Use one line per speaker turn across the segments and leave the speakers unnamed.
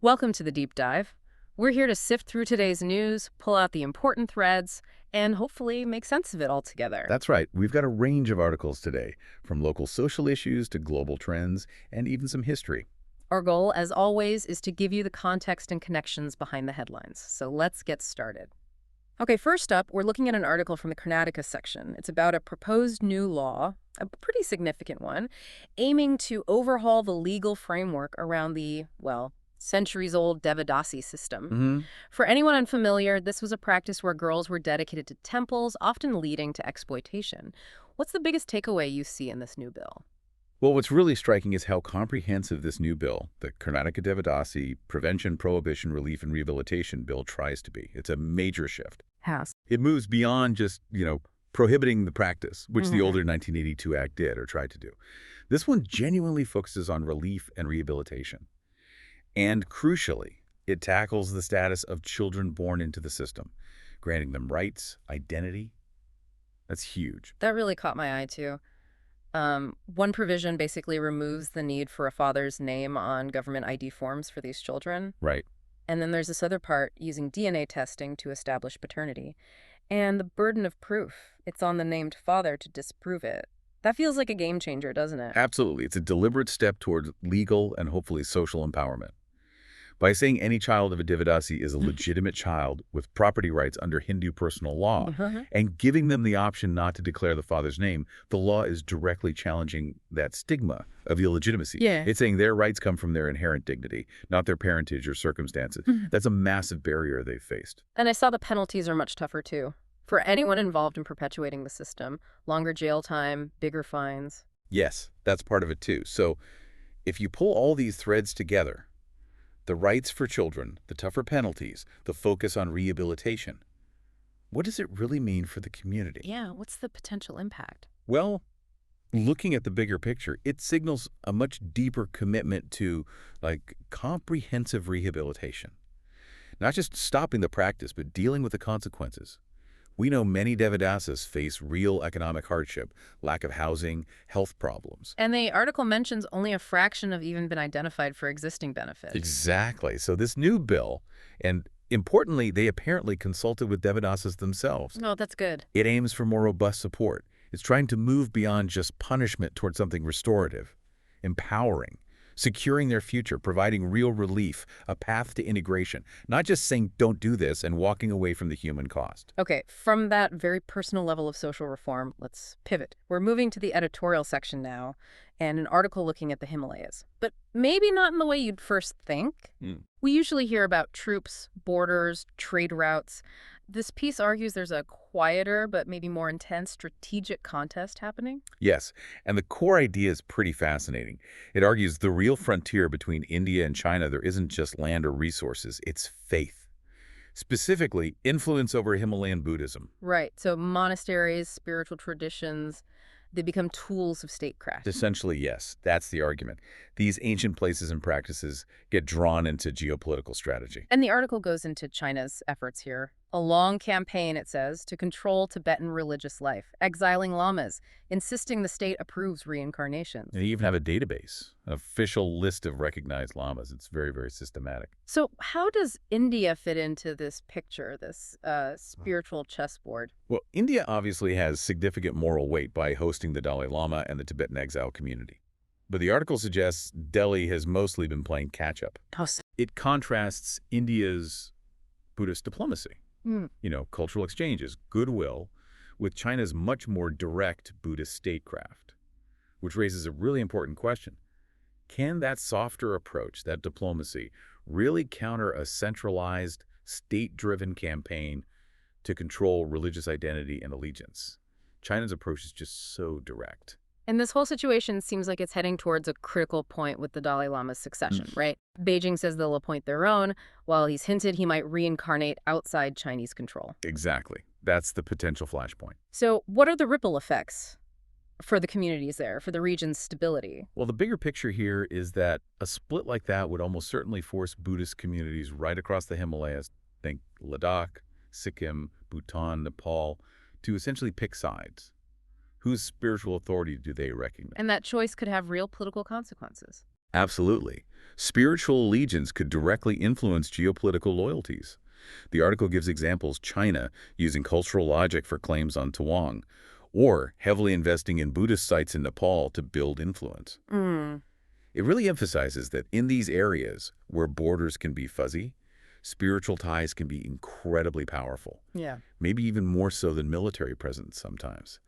Welcome to the deep dive. We're here to sift through today's news, pull out the important threads, and hopefully make sense of it all together.
That's right. We've got a range of articles today, from local social issues to global trends and even some history.
Our goal, as always, is to give you the context and connections behind the headlines. So let's get started. Okay, first up, we're looking at an article from the Karnataka section. It's about a proposed new law, a pretty significant one, aiming to overhaul the legal framework around the, well, centuries-old Devadasi system.
hmm
For anyone unfamiliar, this was a practice where girls were dedicated to temples, often leading to exploitation. What's the biggest takeaway you see in this new bill?
Well, what's really striking is how comprehensive this new bill, the Karnataka Devadasi Prevention, Prohibition, Relief, and Rehabilitation Bill, tries to be. It's a major shift.
House.
It moves beyond just, prohibiting the practice, which the older 1982 Act did or tried to do. This one genuinely focuses on relief and rehabilitation. And crucially, it tackles the status of children born into the system, granting them rights, identity. That's huge.
That really caught my eye, too. One provision basically removes the need for a father's name on government ID forms for these children.
Right.
And then there's this other part, using DNA testing to establish paternity. And the burden of proof. It's on the named father to disprove it. That feels like a game changer, doesn't it?
Absolutely. It's a deliberate step toward legal and hopefully social empowerment. By saying any child of a Devadasi is a legitimate child with property rights under Hindu personal law and giving them the option not to declare the father's name, the law is directly challenging that stigma of illegitimacy.
Yeah.
It's saying their rights come from their inherent dignity, not their parentage or circumstances. That's a massive barrier they've faced.
And I saw the penalties are much tougher, too. For anyone involved in perpetuating the system, longer jail time, bigger fines.
Yes, that's part of it too. So if you pull all these threads together, the rights for children, the tougher penalties, the focus on rehabilitation, what does it really mean for the community?
Yeah, what's the potential impact?
Well, looking at the bigger picture, it signals a much deeper commitment to, comprehensive rehabilitation. Not just stopping the practice, but dealing with the consequences. We know many Devadasis face real economic hardship, lack of housing, health problems.
And the article mentions only a fraction have even been identified for existing benefits.
Exactly. So this new bill, and importantly, they apparently consulted with Devadasis themselves.
Oh, that's good.
It aims for more robust support. It's trying to move beyond just punishment toward something restorative, empowering, securing their future, providing real relief, a path to integration, not just saying don't do this and walking away from the human cost.
Okay, from that very personal level of social reform, let's pivot. We're moving to the editorial section now, and an article looking at the Himalayas. But maybe not in the way you'd first think. We usually hear about troops, borders, trade routes. This piece argues there's a quieter but maybe more intense strategic contest happening.
Yes, and the core idea is pretty fascinating. It argues the real frontier between India and China, there isn't just land or resources, it's faith. Specifically, influence over Himalayan Buddhism.
Right, so monasteries, spiritual traditions, they become tools of statecraft.
Essentially, yes, that's the argument. These ancient places and practices get drawn into geopolitical strategy.
And the article goes into China's efforts here. A long campaign, it says, to control Tibetan religious life, exiling lamas, insisting the state approves reincarnations.
They even have a database, an official list of recognized lamas. It's very, very systematic.
So how does India fit into this picture, this spiritual chessboard?
Well, India obviously has significant moral weight by hosting the Dalai Lama and the Tibetan exile community. But the article suggests Delhi has mostly been playing catch-up. It contrasts India's Buddhist diplomacy, cultural exchanges, goodwill, with China's much more direct Buddhist statecraft, which raises a really important question. Can that softer approach, that diplomacy, really counter a centralized, state-driven campaign to control religious identity and allegiance? China's approach is just so direct.
And this whole situation seems like it's heading towards a critical point with the Dalai Lama's succession, right? Beijing says they'll appoint their own, while he's hinted he might reincarnate outside Chinese control.
Exactly. That's the potential flashpoint.
So what are the ripple effects for the communities there, for the region's stability?
Well, the bigger picture here is that a split like that would almost certainly force Buddhist communities right across the Himalayas, think Ladakh, Sikkim, Bhutan, Nepal, to essentially pick sides. Whose spiritual authority do they recognize?
And that choice could have real political consequences.
Absolutely. Spiritual allegiance could directly influence geopolitical loyalties. The article gives examples: China using cultural logic for claims on Tawang, or heavily investing in Buddhist sites in Nepal to build influence.
Mm.
It really emphasizes that in these areas where borders can be fuzzy, spiritual ties can be incredibly powerful,
Yeah.
maybe even more so than military presence sometimes.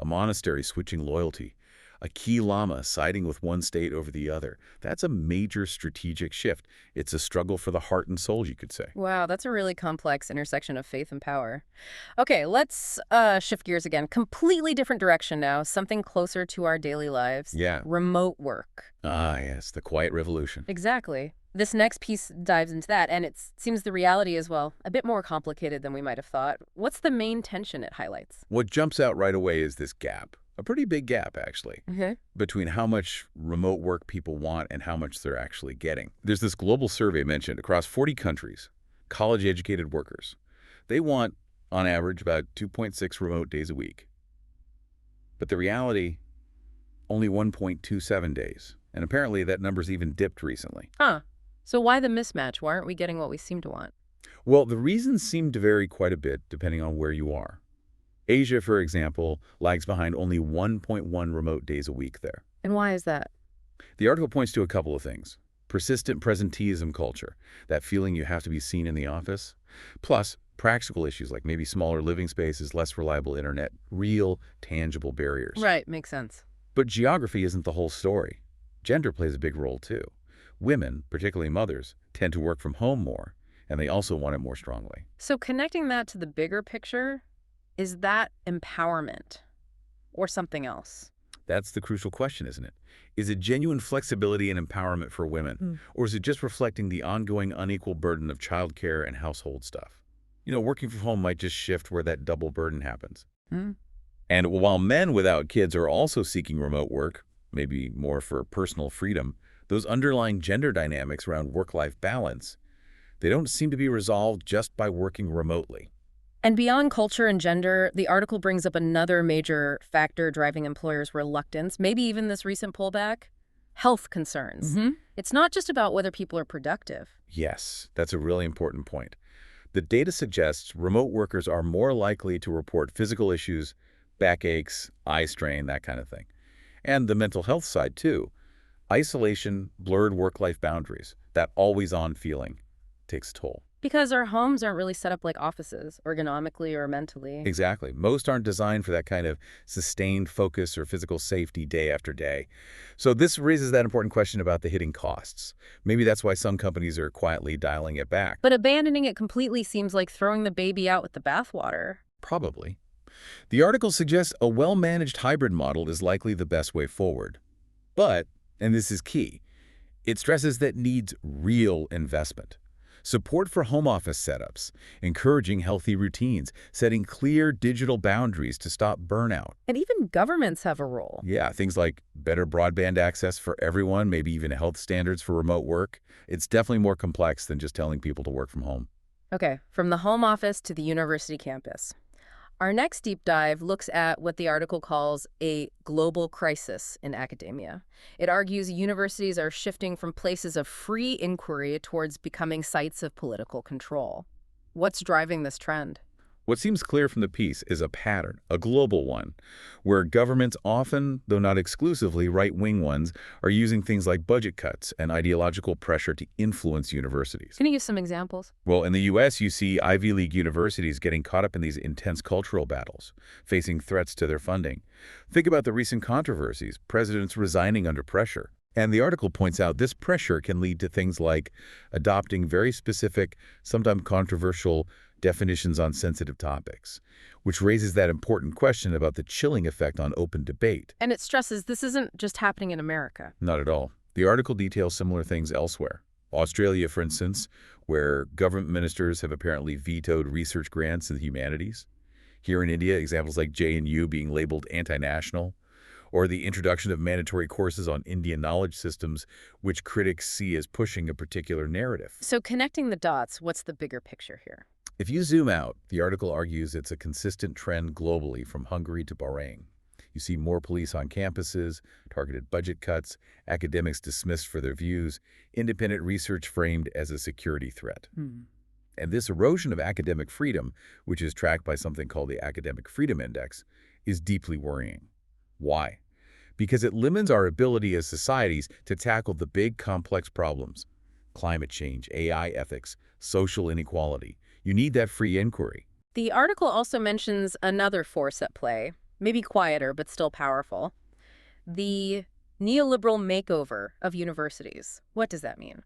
A monastery switching loyalty, a key lama siding with one state over the other. That's a major strategic shift. It's a struggle for the heart and soul, you could say.
Wow, that's a really complex intersection of faith and power. Okay, let's shift gears again. Completely different direction now, something closer to our daily lives.
Yeah.
Remote work.
Ah, yes, the quiet revolution.
Exactly. This next piece dives into that, and it seems the reality is, well, a bit more complicated than we might have thought. What's the main tension it highlights?
What jumps out right away is this gap. A pretty big gap, actually,
Mm-hmm.
between how much remote work people want and how much they're actually getting. There's this global survey mentioned across 40 countries, college-educated workers. They want, on average, about 2.6 remote days a week. But the reality, only 1.27 days. And apparently that number's even dipped recently.
Huh. So why the mismatch? Why aren't we getting what we seem to want?
Well, the reasons seem to vary quite a bit depending on where you are. Asia, for example, lags behind only 1.1 remote days a week there.
And why is that?
The article points to a couple of things. Persistent presenteeism culture, that feeling you have to be seen in the office. Plus, practical issues like maybe smaller living spaces, less reliable internet, real, tangible barriers.
Right, makes sense.
But geography isn't the whole story. Gender plays a big role, too. Women, particularly mothers, tend to work from home more, and they also want it more strongly.
So connecting that to the bigger picture, is that empowerment or something else?
That's the crucial question, isn't it? Is it genuine flexibility and empowerment for women, or is it just reflecting the ongoing unequal burden of childcare and household stuff? You know, working from home might just shift where that double burden happens.
Mm.
And while men without kids are also seeking remote work, maybe more for personal freedom, those underlying gender dynamics around work-life balance, they don't seem to be resolved just by working remotely.
And beyond culture and gender, the article brings up another major factor driving employers' reluctance, maybe even this recent pullback: health concerns.
Mm-hmm.
It's not just about whether people are productive.
Yes, that's a really important point. The data suggests remote workers are more likely to report physical issues, backaches, eye strain, that kind of thing. And the mental health side, too. Isolation, blurred work-life boundaries, that always-on feeling takes a toll.
Because our homes aren't really set up like offices, ergonomically or mentally.
Exactly. Most aren't designed for that kind of sustained focus or physical safety day after day. So this raises that important question about the hitting costs. Maybe that's why some companies are quietly dialing it back.
But abandoning it completely seems like throwing the baby out with the bathwater.
Probably. The article suggests a well-managed hybrid model is likely the best way forward. But, and this is key, it stresses that needs real investment. Support for home office setups, encouraging healthy routines, setting clear digital boundaries to stop burnout.
And even governments have a role.
Yeah, things like better broadband access for everyone, maybe even health standards for remote work. It's definitely more complex than just telling people to work from home.
Okay, from the home office to the university campus. Our next deep dive looks at what the article calls a global crisis in academia. It argues universities are shifting from places of free inquiry towards becoming sites of political control. What's driving this trend?
What seems clear from the piece is a pattern, a global one, where governments often, though not exclusively right-wing ones, are using things like budget cuts and ideological pressure to influence universities.
Can you give some examples?
Well, in the U.S., you see Ivy League universities getting caught up in these intense cultural battles, facing threats to their funding. Think about the recent controversies, presidents resigning under pressure. And the article points out this pressure can lead to things like adopting very specific, sometimes controversial definitions on sensitive topics, which raises that important question about the chilling effect on open debate.
And it stresses this isn't just happening in America.
Not at all. The article details similar things elsewhere. Australia, for instance, where government ministers have apparently vetoed research grants in the humanities. Here in India, examples like JNU being labeled anti-national, or the introduction of mandatory courses on Indian knowledge systems, which critics see as pushing a particular narrative.
So connecting the dots, what's the bigger picture here?
If you zoom out, the article argues it's a consistent trend globally from Hungary to Bahrain. You see more police on campuses, targeted budget cuts, academics dismissed for their views, independent research framed as a security threat. And this erosion of academic freedom, which is tracked by something called the Academic Freedom Index, is deeply worrying. Why? Because it limits our ability as societies to tackle the big, complex problems. Climate change, AI ethics, social inequality. You need that free inquiry.
The article also mentions another force at play, maybe quieter but still powerful. The neoliberal makeover of universities. What does that mean?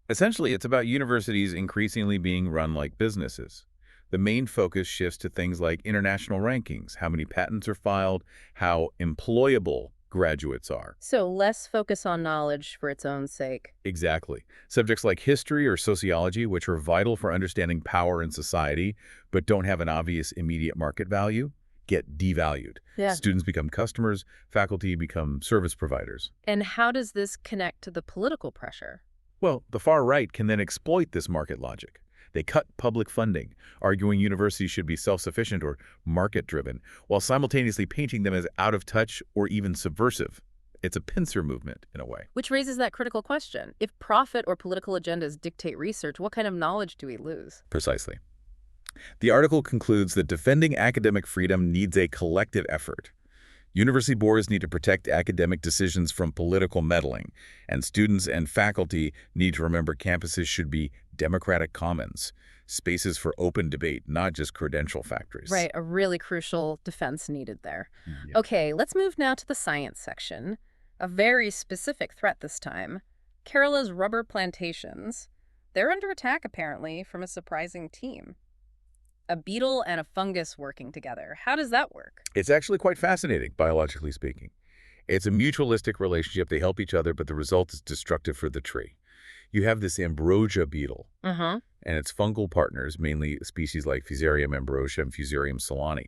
Essentially, it's about universities increasingly being run like businesses. The main focus shifts to things like international rankings, how many patents are filed, how employable graduates are.
So less focus on knowledge for its own sake.
Exactly. Subjects like history or sociology, which are vital for understanding power in society, but don't have an obvious immediate market value, get devalued.
Yeah.
Students become customers, faculty become service providers.
And how does this connect to the political pressure?
Well, the far right can then exploit this market logic. They cut public funding, arguing universities should be self-sufficient or market-driven, while simultaneously painting them as out of touch or even subversive. It's a pincer movement, in a way.
Which raises that critical question. If profit or political agendas dictate research, what kind of knowledge do we lose?
Precisely. The article concludes that defending academic freedom needs a collective effort. University boards need to protect academic decisions from political meddling, and students and faculty need to remember campuses should be democratic commons, spaces for open debate, not just credential factories.
Right, a really crucial defense needed there.
Yeah.
Okay, let's move now to the science section. A very specific threat this time. Kerala's rubber plantations. They're under attack, apparently, from a surprising team. A beetle and a fungus working together. How does that work?
It's actually quite fascinating, biologically speaking. It's a mutualistic relationship. They help each other, but the result is destructive for the tree. You have this ambrosia beetle and its fungal partners, mainly species like Fusarium ambrosia and Fusarium solani.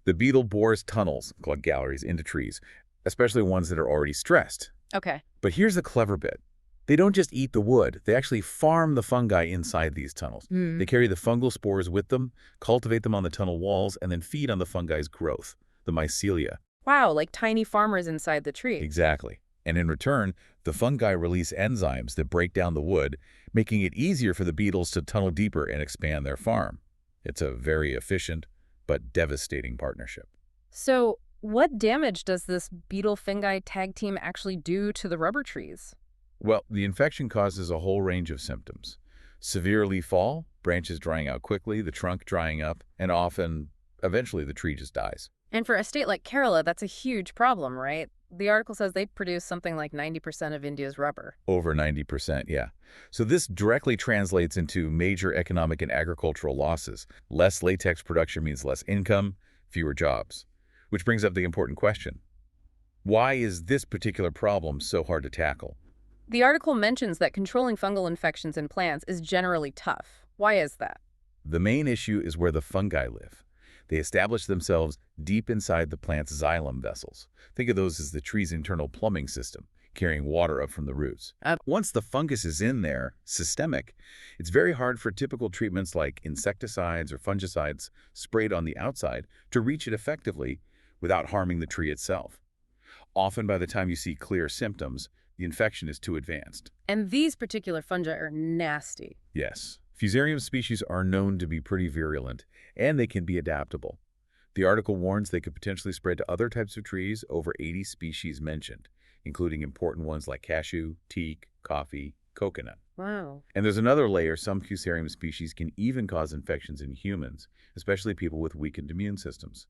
The beetle bores tunnels, called galleries, into trees, especially ones that are already stressed.
Okay.
But here's the clever bit. They don't just eat the wood. They actually farm the fungi inside these tunnels. They carry the fungal spores with them, cultivate them on the tunnel walls, and then feed on the fungi's growth, the mycelia.
Wow, like tiny farmers inside the tree.
Exactly. And in return, the fungi release enzymes that break down the wood, making it easier for the beetles to tunnel deeper and expand their farm. It's a very efficient but devastating partnership.
So what damage does this beetle-fungi tag team actually do to the rubber trees?
Well, the infection causes a whole range of symptoms. Severe leaf fall, branches drying out quickly, the trunk drying up, and often, eventually, the tree just dies.
And for a state like Kerala, that's a huge problem, right? The article says they produce something like 90% of India's rubber.
Over 90%, yeah. So this directly translates into major economic and agricultural losses. Less latex production means less income, fewer jobs. Which brings up the important question. Why is this particular problem so hard to tackle?
The article mentions that controlling fungal infections in plants is generally tough. Why is that?
The main issue is where the fungi live. They establish themselves deep inside the plant's xylem vessels. Think of those as the tree's internal plumbing system, carrying water up from the roots. Once the fungus is in there, systemic, it's very hard for typical treatments like insecticides or fungicides sprayed on the outside to reach it effectively without harming the tree itself. Often by the time you see clear symptoms, the infection is too advanced.
And these particular fungi are nasty.
Yes. Fusarium species are known to be pretty virulent, and they can be adaptable. The article warns they could potentially spread to other types of trees, over 80 species mentioned, including important ones like cashew, teak, coffee, coconut.
Wow.
And there's another layer. Some Fusarium species can even cause infections in humans, especially people with weakened immune systems.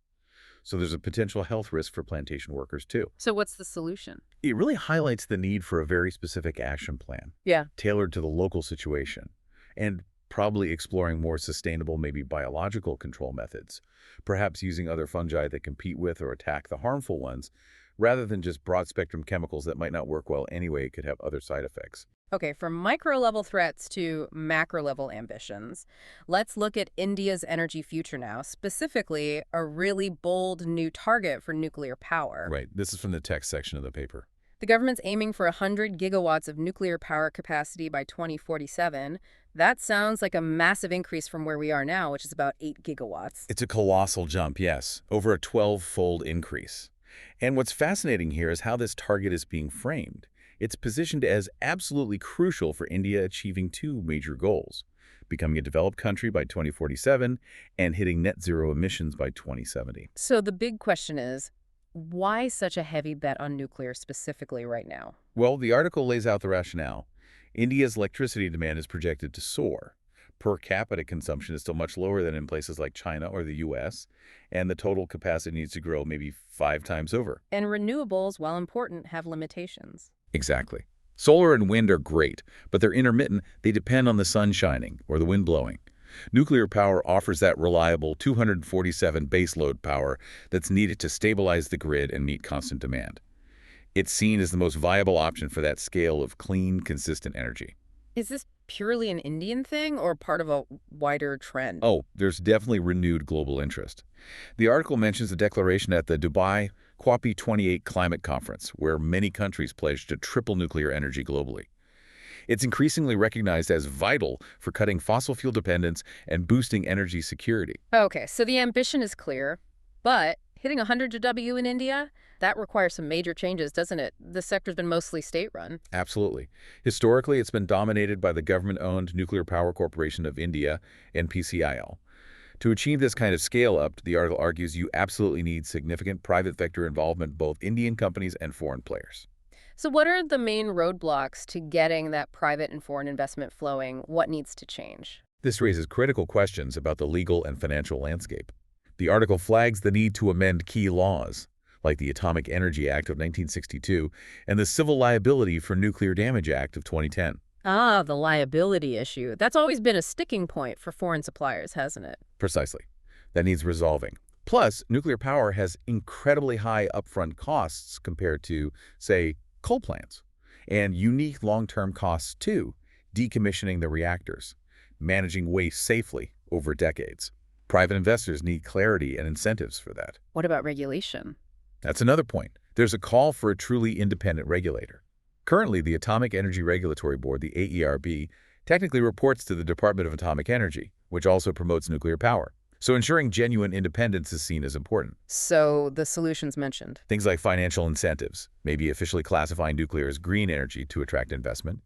So there's a potential health risk for plantation workers, too.
So what's the solution?
It really highlights the need for a very specific action plan.
Yeah.
Tailored to the local situation, and probably exploring more sustainable, maybe biological control methods, perhaps using other fungi that compete with or attack the harmful ones, rather than just broad-spectrum chemicals that might not work well anyway, could have other side effects.
Okay, from micro-level threats to macro-level ambitions, let's look at India's energy future now, specifically a really bold new target for nuclear power.
Right. This is from the text section of the paper.
The government's aiming for 100 gigawatts of nuclear power capacity by 2047. That sounds like a massive increase from where we are now, which is about 8 gigawatts.
It's a colossal jump, yes, over a 12-fold increase. And what's fascinating here is how this target is being framed. It's positioned as absolutely crucial for India achieving two major goals: becoming a developed country by 2047 and hitting net zero emissions by 2070.
So the big question is, why such a heavy bet on nuclear specifically right now?
Well, the article lays out the rationale. India's electricity demand is projected to soar. Per capita consumption is still much lower than in places like China or the U.S., and the total capacity needs to grow maybe 5 times over.
And renewables, while important, have limitations.
Exactly. Solar and wind are great, but they're intermittent. They depend on the sun shining or the wind blowing. Nuclear power offers that reliable 247 baseload power that's needed to stabilize the grid and meet constant demand. It's seen as the most viable option for that scale of clean, consistent energy.
Is this purely an Indian thing or part of a wider trend?
Oh, there's definitely renewed global interest. The article mentions a declaration at the Dubai COP28 climate conference, where many countries pledged to triple nuclear energy globally. It's increasingly recognized as vital for cutting fossil fuel dependence and boosting energy security.
Okay, so the ambition is clear, but hitting 100 GW in India, that requires some major changes, doesn't it? The sector's been mostly state-run.
Absolutely. Historically, it's been dominated by the government-owned Nuclear Power Corporation of India, NPCIL. To achieve this kind of scale-up, the article argues you absolutely need significant private sector involvement, both Indian companies and foreign players.
So what are the main roadblocks to getting that private and foreign investment flowing? What needs to change?
This raises critical questions about the legal and financial landscape. The article flags the need to amend key laws, like the Atomic Energy Act of 1962 and the Civil Liability for Nuclear Damage Act of 2010.
Ah, the liability issue. That's always been a sticking point for foreign suppliers, hasn't it?
Precisely. That needs resolving. Plus, nuclear power has incredibly high upfront costs compared to, say, coal plants, and unique long-term costs too, decommissioning the reactors, managing waste safely over decades. Private investors need clarity and incentives for that.
What about regulation?
That's another point. There's a call for a truly independent regulator. Currently, the Atomic Energy Regulatory Board, the AERB, technically reports to the Department of Atomic Energy, which also promotes nuclear power. So ensuring genuine independence is seen as important.
So the solutions mentioned.
Things like financial incentives, maybe officially classifying nuclear as green energy to attract investment,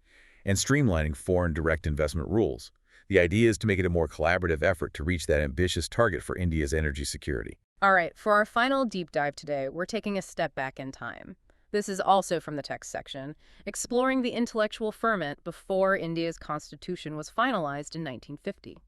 and streamlining foreign direct investment rules. The idea is to make it a more collaborative effort to reach that ambitious target for India's energy security.
All right, for our final deep dive today, we're taking a step back in time. This is also from the text section, exploring the intellectual ferment before India's constitution was finalized in 1950.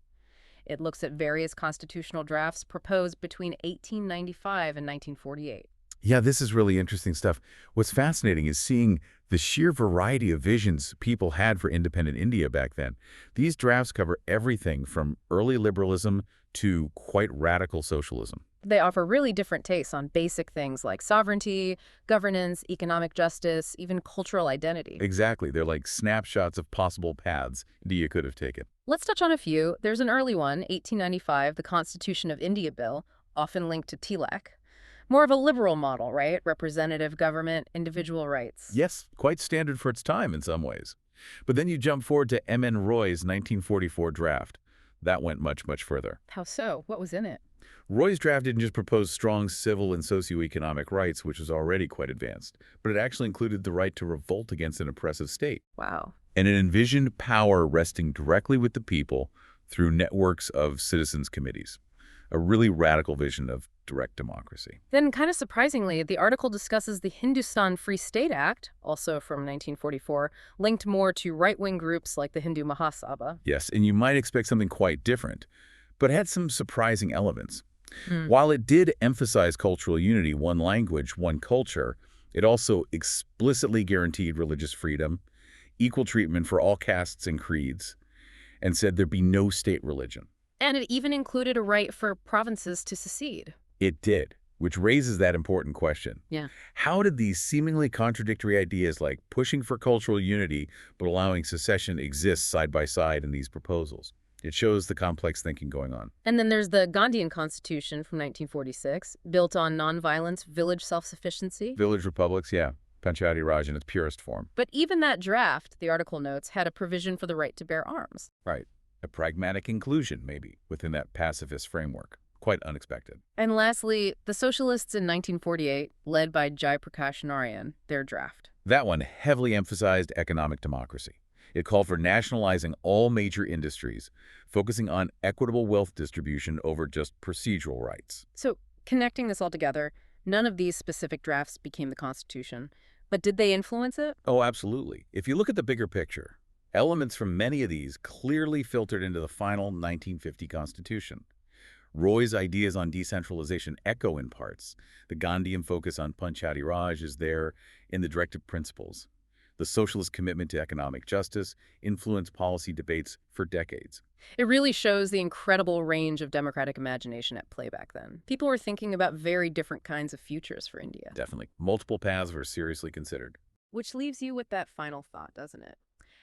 It looks at various constitutional drafts proposed between 1895 and 1948.
Yeah, this is really interesting stuff. What's fascinating is seeing the sheer variety of visions people had for independent India back then. These drafts cover everything from early liberalism to quite radical socialism.
They offer really different takes on basic things like sovereignty, governance, economic justice, even cultural identity.
Exactly. They're like snapshots of possible paths India could have taken.
Let's touch on a few. There's an early one, 1895, the Constitution of India Bill, often linked to TLAC. More of a liberal model, right? Representative government, individual rights.
Yes, quite standard for its time in some ways. But then you jump forward to M.N. Roy's 1944 draft. That went much, much further.
How so? What was in it?
Roy's draft didn't just propose strong civil and socioeconomic rights, which was already quite advanced, but it actually included the right to revolt against an oppressive state.
Wow.
And it envisioned power resting directly with the people through networks of citizens' committees. A really radical vision of direct democracy.
Then, kind of surprisingly, the article discusses the Hindustan Free State Act, also from 1944, linked more to right-wing groups like the Hindu Mahasabha.
Yes, and you might expect something quite different, but it had some surprising elements. While it did emphasize cultural unity, one language, one culture, it also explicitly guaranteed religious freedom, equal treatment for all castes and creeds, and said there be no state religion.
And it even included a right for provinces to secede.
It did, which raises that important question.
Yeah.
How did these seemingly contradictory ideas like pushing for cultural unity but allowing secession exist side by side in these proposals? It shows the complex thinking going on.
And then there's the Gandhian Constitution from 1946, built on nonviolence, village self-sufficiency.
Village republics, yeah. Panchayati Raj in its purest form.
But even that draft, the article notes, had a provision for the right to bear arms.
Right. A pragmatic inclusion, maybe, within that pacifist framework. Quite unexpected.
And lastly, the socialists in 1948, led by Jayaprakash Narayan, their draft.
That one heavily emphasized economic democracy. It called for nationalizing all major industries, focusing on equitable wealth distribution over just procedural rights.
So, connecting this all together, none of these specific drafts became the Constitution, but did they influence it?
Oh, absolutely. If you look at the bigger picture, elements from many of these clearly filtered into the final 1950 Constitution. Roy's ideas on decentralization echo in parts. The Gandhian focus on Panchayati Raj is there in the directive principles. The socialist commitment to economic justice influenced policy debates for decades.
It really shows the incredible range of democratic imagination at play back then. People were thinking about very different kinds of futures for India.
Definitely. Multiple paths were seriously considered.
Which leaves you with that final thought, doesn't it?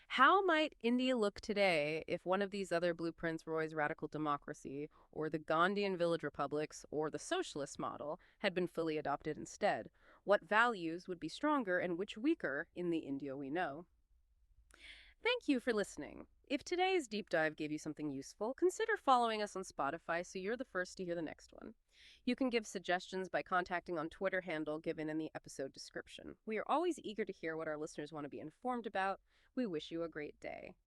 How might India look today if one of these other blueprints, Roy's radical democracy, or the Gandhian village republics, or the socialist model, had been fully adopted instead? What values would be stronger and which weaker in the India we know? Thank you for listening. If today's deep dive gave you something useful, consider following us on Spotify so you're the first to hear the next one. You can give suggestions by contacting on Twitter handle given in the episode description. We are always eager to hear what our listeners want to be informed about. We wish you a great day.